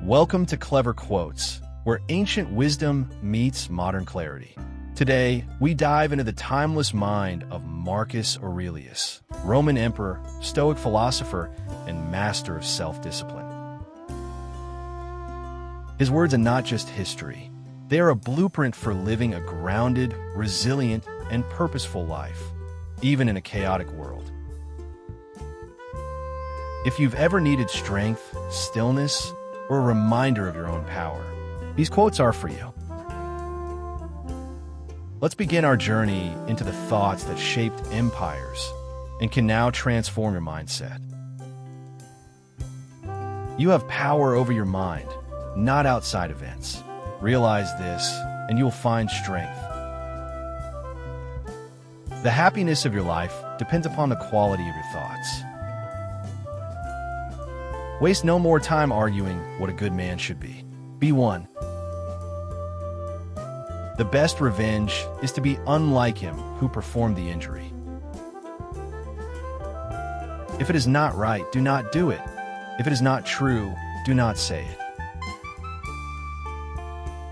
Welcome to Clever Quotes, where ancient wisdom meets modern clarity. Today, we dive into the timeless mind of Marcus Aurelius, Roman emperor, Stoic philosopher, and master of self-discipline. His words are not just history. They are a blueprint for living a grounded, resilient, and purposeful life, even in a chaotic world. If you've ever needed strength, stillness, or a reminder of your own power, these quotes are for you. Let's begin our journey into the thoughts that shaped empires and can now transform your mindset. You have power over your mind, not outside events. Realize this, and you'll find strength. The happiness of your life depends upon the quality of your thoughts. Waste no more time arguing what a good man should be. Be one. The best revenge is to be unlike him who performed the injury. If it is not right, do not do it. If it is not true, do not say it.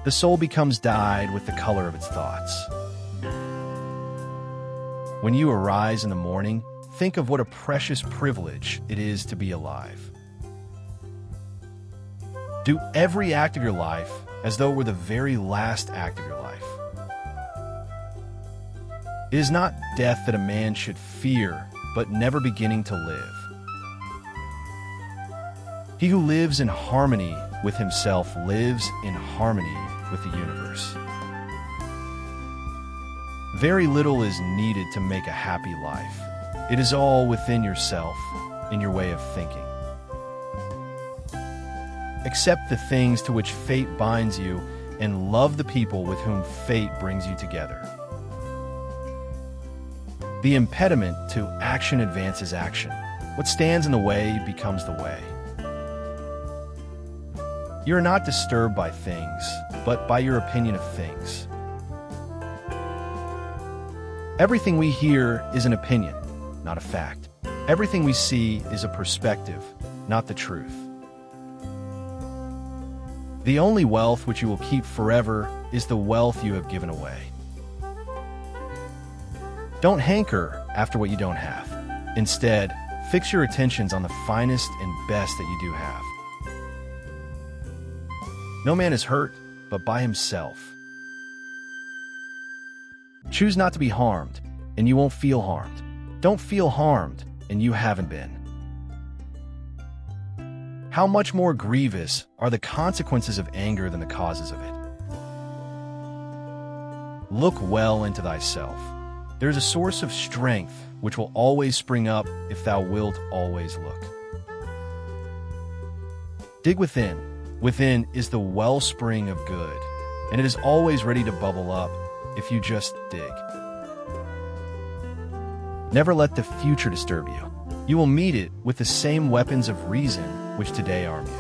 The soul becomes dyed with the color of its thoughts. When you arise in the morning, think of what a precious privilege it is to be alive. Do every act of your life as though it were the very last act of your life. It is not death that a man should fear, but never beginning to live. He who lives in harmony with himself lives in harmony with the universe. Very little is needed to make a happy life. It is all within yourself, in your way of thinking. Accept the things to which fate binds you and love the people with whom fate brings you together. The impediment to action advances action. What stands in the way becomes the way. You are not disturbed by things, but by your opinion of things. Everything we hear is an opinion, not a fact. Everything we see is a perspective, not the truth. The only wealth which you will keep forever is the wealth you have given away. Don't hanker after what you don't have. Instead, fix your attentions on the finest and best that you do have. No man is hurt but by himself. Choose not to be harmed, and you won't feel harmed. Don't feel harmed, and you haven't been. How much more grievous are the consequences of anger than the causes of it? Look well into thyself. There is a source of strength which will always spring up if thou wilt always look. Dig within. Within is the wellspring of good, and it is always ready to bubble up if you just dig. Never let the future disturb you. You will meet it with the same weapons of reason which today arm you.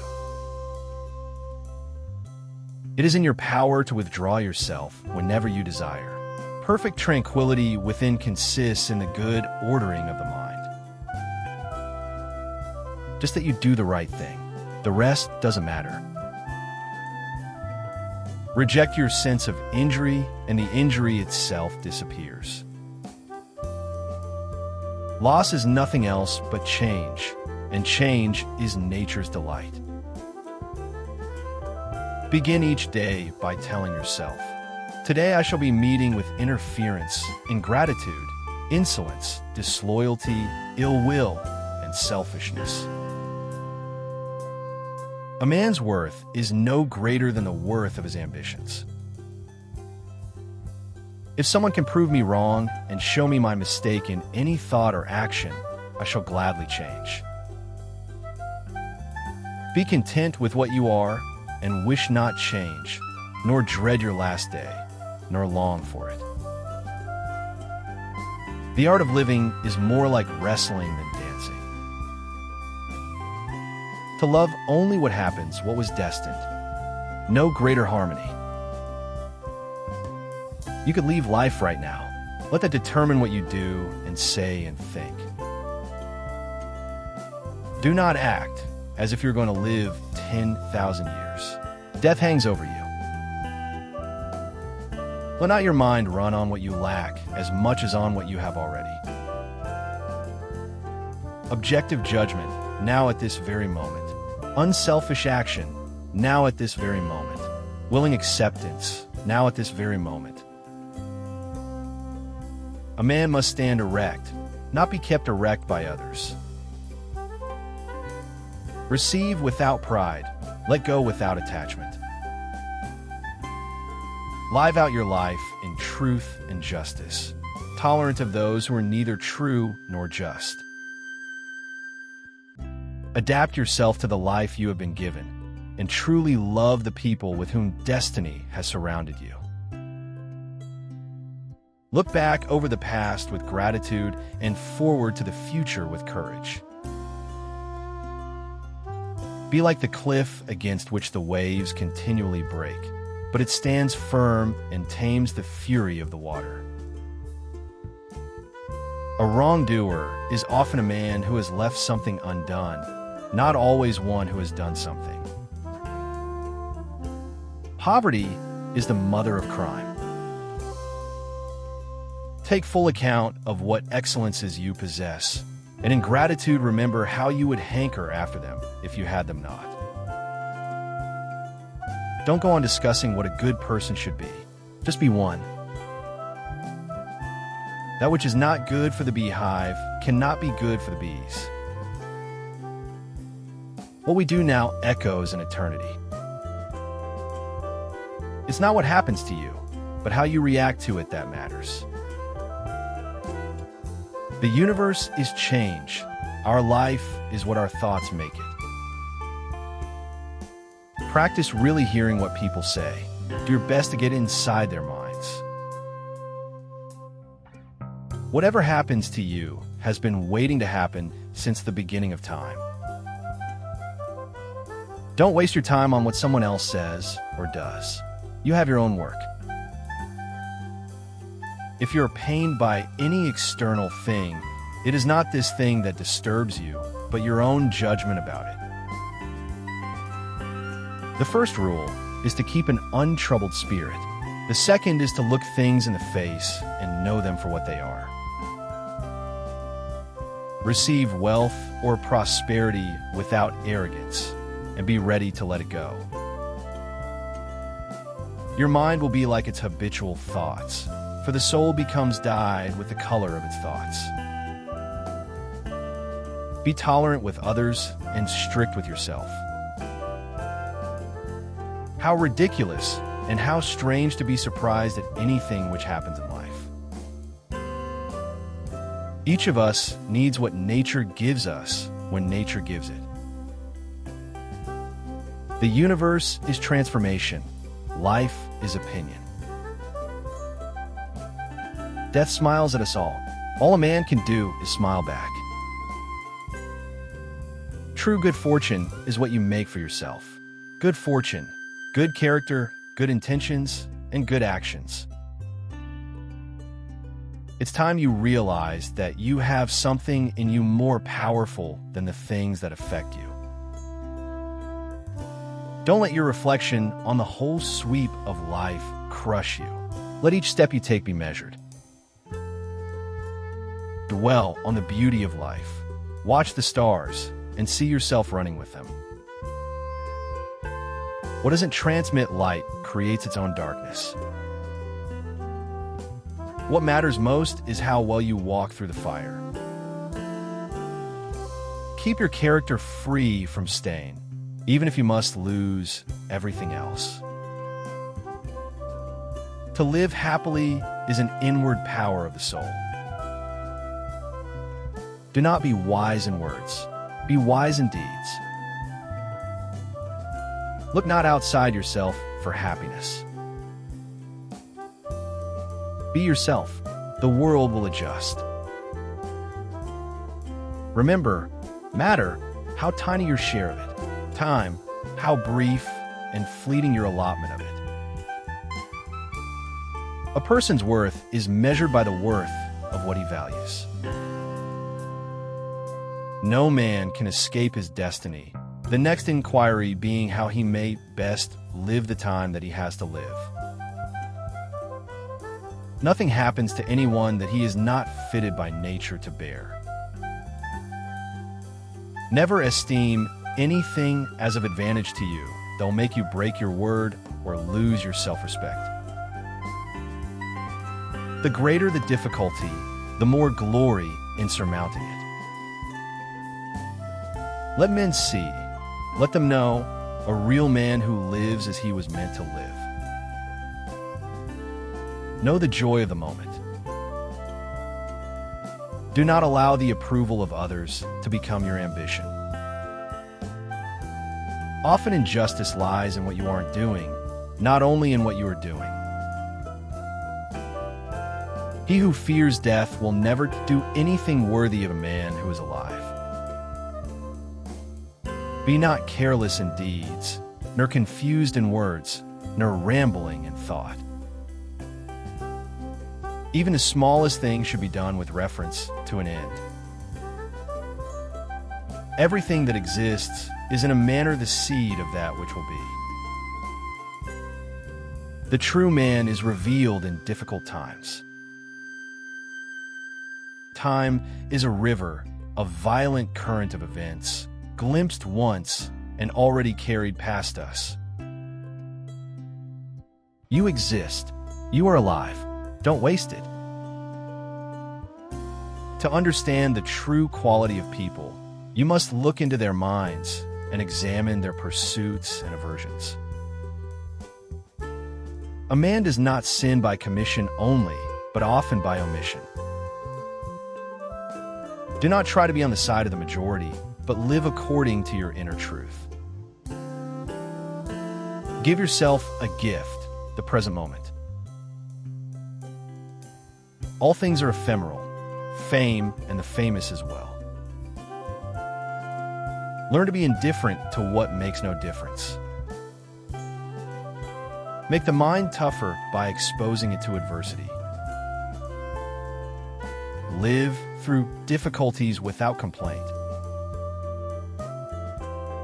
It is in your power to withdraw yourself whenever you desire. Perfect tranquility within consists in the good ordering of the mind. Just that you do the right thing. The rest doesn't matter. Reject your sense of injury, and the injury itself disappears. Loss is nothing else but change, and change is nature's delight. Begin each day by telling yourself, today I shall be meeting with interference, ingratitude, insolence, disloyalty, ill will, and selfishness. A man's worth is no greater than the worth of his ambitions. If someone can prove me wrong and show me my mistake in any thought or action, I shall gladly change. Be content with what you are and wish not change, nor dread your last day, nor long for it. The art of living is more like wrestling than dancing. To love only what happens, what was destined. No greater harmony. You could leave life right now. Let that determine what you do and say and think. Do not act, as if you're going to live 10,000 years. Death hangs over you. Let not your mind run on what you lack as much as on what you have already. Objective judgment, now at this very moment. Unselfish action, now at this very moment. Willing acceptance, now at this very moment. A man must stand erect, not be kept erect by others. Receive without pride, let go without attachment. Live out your life in truth and justice, tolerant of those who are neither true nor just. Adapt yourself to the life you have been given, and truly love the people with whom destiny has surrounded you. Look back over the past with gratitude and forward to the future with courage. Be like the cliff against which the waves continually break, but it stands firm and tames the fury of the water. A wrongdoer is often a man who has left something undone, not always one who has done something. Poverty is the mother of crime. Take full account of what excellences you possess, and in gratitude remember how you would hanker after them if you had them not. Don't go on discussing what a good person should be. Just be one. That which is not good for the beehive cannot be good for the bees. What we do now echoes in eternity. It's not what happens to you, but how you react to it that matters. The universe is change. Our life is what our thoughts make it. Practice really hearing what people say. Do your best to get inside their minds. Whatever happens to you has been waiting to happen since the beginning of time. Don't waste your time on what someone else says or does. You have your own work. If you're pained by any external thing, it is not this thing that disturbs you, but your own judgment about it. The first rule is to keep an untroubled spirit. The second is to look things in the face and know them for what they are. Receive wealth or prosperity without arrogance, and be ready to let it go. Your mind will be like its habitual thoughts, for the soul becomes dyed with the color of its thoughts. Be tolerant with others and strict with yourself. How ridiculous and how strange to be surprised at anything which happens in life. Each of us needs what nature gives us when nature gives it. The universe is transformation. Life is opinion. Death smiles at us all. All a man can do is smile back. True good fortune is what you make for yourself. Good fortune, good character, good intentions, and good actions. It's time you realize that you have something in you more powerful than the things that affect you. Don't let your reflection on the whole sweep of life crush you. Let each step you take be measured. Dwell on the beauty of life. Watch the stars and see yourself running with them. What doesn't transmit light creates its own darkness. What matters most is how well you walk through the fire. Keep your character free from stain, even if you must lose everything else. To live happily is an inward power of the soul. Do not be wise in words. Be wise in deeds. Look not outside yourself for happiness. Be yourself. The world will adjust. Remember, matter, how tiny your share of it. Time, how brief and fleeting your allotment of it. A person's worth is measured by the worth of what he values. No man can escape his destiny, The next inquiry being how he may best live the time that he has to live. Nothing happens to anyone that he is not fitted by nature to bear. Never esteem anything as of advantage to you that will make you break your word or lose your self-respect. The greater the difficulty, the more glory in surmounting it. Let men see, let them know, a real man who lives as he was meant to live. Know the joy of the moment. Do not allow the approval of others to become your ambition. Often injustice lies in what you aren't doing, not only in what you are doing. He who fears death will never do anything worthy of a man who is alive. Be not careless in deeds, nor confused in words, nor rambling in thought. Even the smallest thing should be done with reference to an end. Everything that exists is in a manner the seed of that which will be. The true man is revealed in difficult times. Time is a river, a violent current of events, glimpsed once and already carried past us. You exist. You are alive. Don't waste it. To understand the true quality of people, you must look into their minds and examine their pursuits and aversions. A man does not sin by commission only, but often by omission. Do not try to be on the side of the majority, but live according to your inner truth. Give yourself a gift, the present moment. All things are ephemeral, fame and the famous as well. Learn to be indifferent to what makes no difference. Make the mind tougher by exposing it to adversity. Live through difficulties without complaint.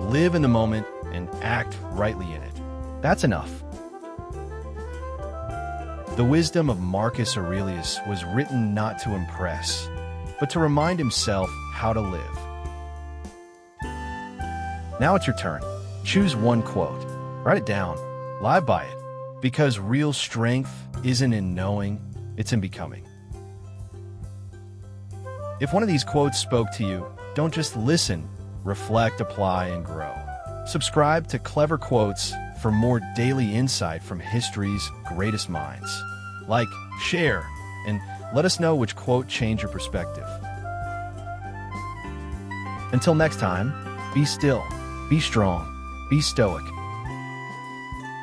Live in the moment and act rightly in it. That's enough. The wisdom of Marcus Aurelius was written not to impress, but to remind himself how to live. Now it's your turn. Choose one quote. Write it down. Live by it. Because real strength isn't in knowing, it's in becoming. If one of these quotes spoke to you, don't just listen, reflect, apply, and grow. Subscribe to Clever Quotes for more daily insight from history's greatest minds. Like, share, and let us know which quote changed your perspective. Until next time, be still, be strong, be stoic,